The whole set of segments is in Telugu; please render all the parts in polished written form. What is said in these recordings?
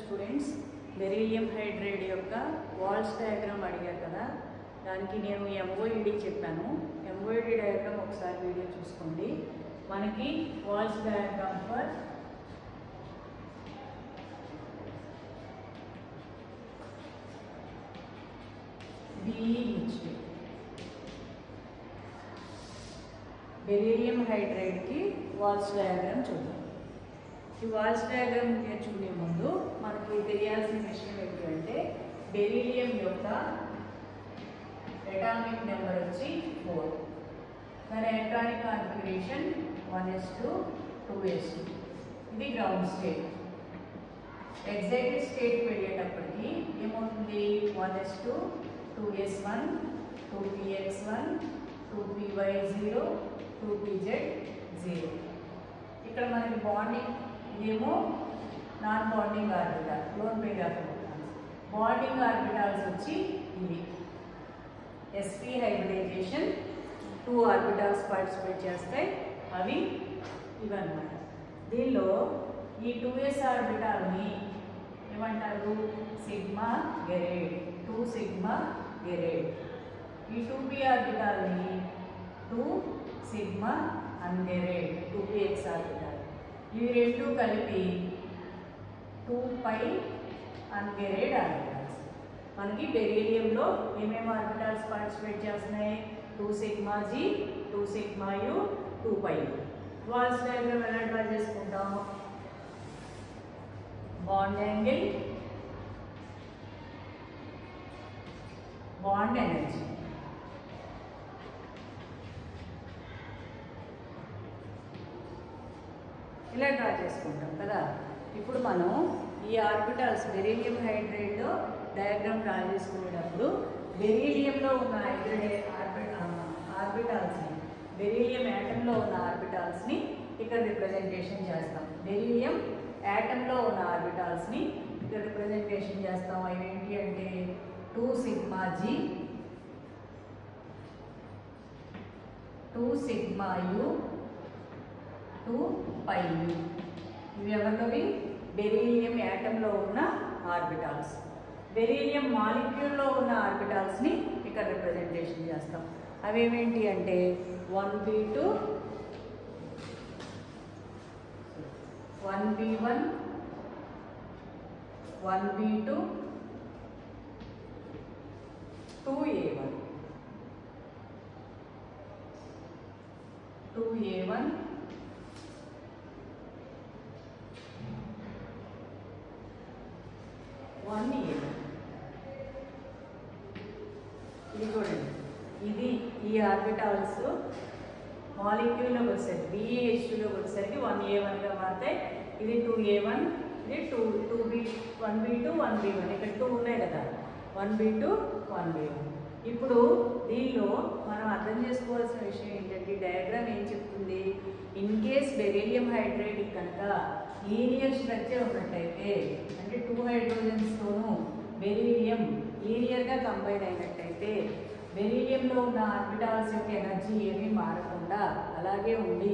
స్టూడెంట్స్ బెరీలియం హైడ్రైడ్ యొక్క వాల్స్ డయాగ్రామ్ అడిగారు కదా, దానికి నేను ఎంఓఈడి చెప్పాను. ఎంఓఈడి డయాగ్రామ్ ఒకసారి వీడియో చూసుకోండి. మనకి Walsh diagram for BeHD beryllium హైడ్రైడ్కి వాల్స్ డయాగ్రామ్ చూద్దాం. ఈ వాల్స్ డయాగ్రామ్ నేర్చుకునే ముందు మనకి తెలియాల్సిన విషయం ఏంటంటే బెరీలియం యొక్క అటామిక్ నెంబర్ వచ్చి 4, దాని ఎలక్ట్రానిక్ కాన్ఫిగరేషన్ 1s2 2s2. ఇది గ్రౌండ్ స్టేట్. ఎగ్జైటెడ్ స్టేట్కి వెళ్ళేటప్పటికి ఏమవుతుంది? 1s2 2s1 2px1 2py0 2pz0. ఇక్కడ మనకి బాండింగ్ ఇదేమో non bonding orbital, lone pair orbitals. Bonding orbitals వచ్చి ఇవి. sp హైబ్రిడైజేషన్ 2 ఆర్బిటాల్స్ పార్టిసిపేట్ చేస్తాయి, అవి ఇవన్నమాట. దీనిలో ఈ 2s ఆర్బిటాల్ని ఏమంటారు? Sigma gerade, 2 sigma gerade. ఈ 2p ఆర్బిటాల్ని 2 సిగ్మా అన్గెరేడ్, 2px ఆర్బిటాల్. ఇవి రెండు కలిపి 2π అన్గెరేడ్ ఆర్బిటాల్స్. మనకి బెరీలియంలో ఏమేమి ఆర్బిటాల్స్ పార్టిసిపేట్ చేస్తున్నాయి? 2 sigma g, 2 sigma u, 2π. Walsh diagram ఎలా డ్రా చేసుకుంటాం? Bond angle, bond energy. ఇలా డ్రా చేసుకుంటాం కదా. ఇప్పుడు మనం ఈ ఆర్బిటాల్స్ బెరీలియం హైడ్రైడ్లో డయాగ్రామ్ డ్రా చేసుకునేటప్పుడు బెరీలియంలో ఉన్న ఆర్బిటాల్స్ని, బెరీలియం యాటంలో ఉన్న ఆర్బిటాల్స్ని ఇక్కడ రిప్రజెంటేషన్ చేస్తాం. బెరీలియం యాటంలో ఉన్న ఆర్బిటాల్స్ని ఇక్కడ రిప్రజెంటేషన్ చేస్తాం. అవి ఏంటి అంటే 2 sigma g, 2 sigma u, 2π u. ఇవి ఎవరివి? బెరీలియం యాటంలో ఉన్న ఆర్బిటాల్స్. బెరీలియం మాలిక్యూల్లో ఉన్న ఆర్బిటాల్స్ని ఇక్కడ రిప్రజెంటేషన్ చేస్తాం. అవి ఏమేంటి అంటే 1b2 1b1 1b2 2a1 2a1 1a1. ఇది చూడండి, ఇది ఈ ఆర్బిటాల్స్ మాలిక్యూల్లోకి వచ్చేసరికి BeHDలోకి వచ్చేసరికి 1a1గా మారుతాయి. ఇది 2a1, ఇది 2b 1b2 1b1. ఇక్కడ 2 ఉన్నాయి కదా, 1b2 1b1. ఇప్పుడు దీనిలో మనం అర్థం చేసుకోవాల్సిన విషయం ఏంటంటే డయాగ్రామ్ ఏం చెప్తుంది? ఇన్ కేస్ బెరీలియం హైడ్రైడ్ కనుక లీనియర్ స్ట్రక్చర్ ఉన్నట్టయితే, అంటే 2 హైడ్రోజన్స్తోనూ బెరీలియం లీనియర్గా కంబైన్ అయినట్టయితే బెరీలియంలో ఉన్న ఆర్బిటాల్స్ యొక్క ఎనర్జీ ఏమీ మారకుండా అలాగే ఉండి,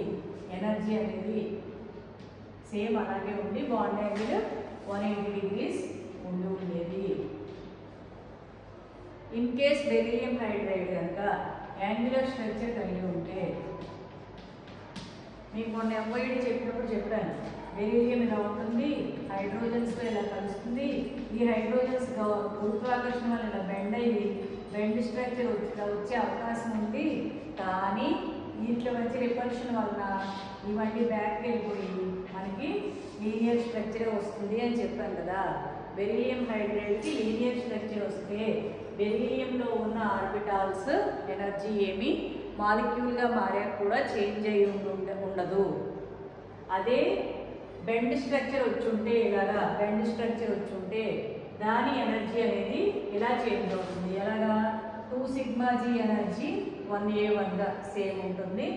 ఎనర్జీ అనేది సేమ్ అలాగే ఉండి బాండ్ యాంగిల్ 180 డిగ్రీస్ ఉండి ఉండేది. ఇన్ కేస్ బెరీలియం హైడ్రైడ్ కనుక యాంగులర్ స్ట్రక్చర్ కలిగి ఉంటే, మీకు మొన్న ఎంఓఈడి చెప్పినప్పుడు చెప్పాను, బెరీలియం ఇలా ఉంటుంది, హైడ్రోజన్స్తో ఇలా కలుస్తుంది, ఈ హైడ్రోజన్స్ గురుత్వాకర్షణ వల్ల ఇలా బెండ్ అయ్యి బెండ్ స్ట్రక్చర్ వచ్చే అవకాశం ఉంది. కానీ వీటిలో వచ్చే రిపల్షన్ వలన ఇవన్నీ బ్యాక్కి వెళ్ళిపోయి మనకి లీనియర్ స్ట్రక్చర్ వస్తుంది అని చెప్పాను కదా. బెరీలియం హైడ్రైడ్కి లీనియర్ స్ట్రక్చర్ వస్తే బెరీలియంలో ఉన్న ఆర్బిటాల్స్ ఎనర్జీ ఏమి మాలిక్యూల్గా మారాక కూడా చేంజ్ అయ్యి ఉండదు. అదే బెండ్ స్ట్రక్చర్ వచ్చుంటే, ఇలాగా బెండ్ స్ట్రక్చర్ వచ్చుంటే దాని ఎనర్జీ అనేది ఇలా చేంజ్ అవుతుంది. ఎలాగా? 2 సిగ్మా g ఎనర్జీ 1a1గా సేమ్ ఉంటుంది,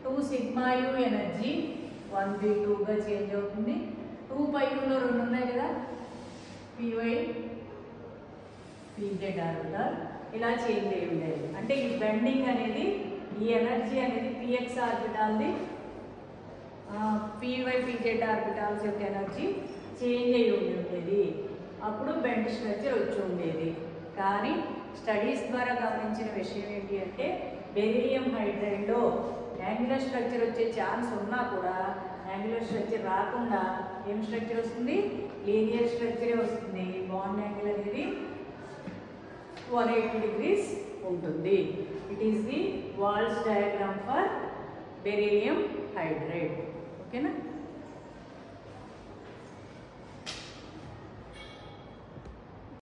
2 సిగ్మా u ఎనర్జీ 1b2గా చేంజ్ అవుతుంది, 2π uలో 2 ఉన్నాయి కదా, py pz ఆర్బిటాల్ ఇలా చేంజ్ అయ్యి ఉండేది. అంటే ఈ బెండింగ్ అనేది, ఈ ఎనర్జీ అనేది px ఆర్బిటాల్ది, py pz ఆర్బిటాల్స్ యొక్క ఎనర్జీ చేంజ్ అయ్యి ఉండేది, అప్పుడు బెండ్ స్ట్రక్చర్ వచ్చి ఉండేది. కానీ స్టడీస్ ద్వారా గమనించిన విషయం ఏంటి అంటే బెరీలియం హైడ్రైడ్లో యాంగులర్ స్ట్రక్చర్ వచ్చే ఛాన్స్ ఉన్నా కూడా యాంగులర్ స్ట్రక్చర్ రాకుండా ఏం స్ట్రక్చర్ వస్తుంది, లీనియర్ స్ట్రక్చరే వస్తుంది. బాండ్ యాంగిల్ అనేది 180 degrees ఉంటుంది. It is the Walsh diagram for beryllium hydride. ఓకేనా?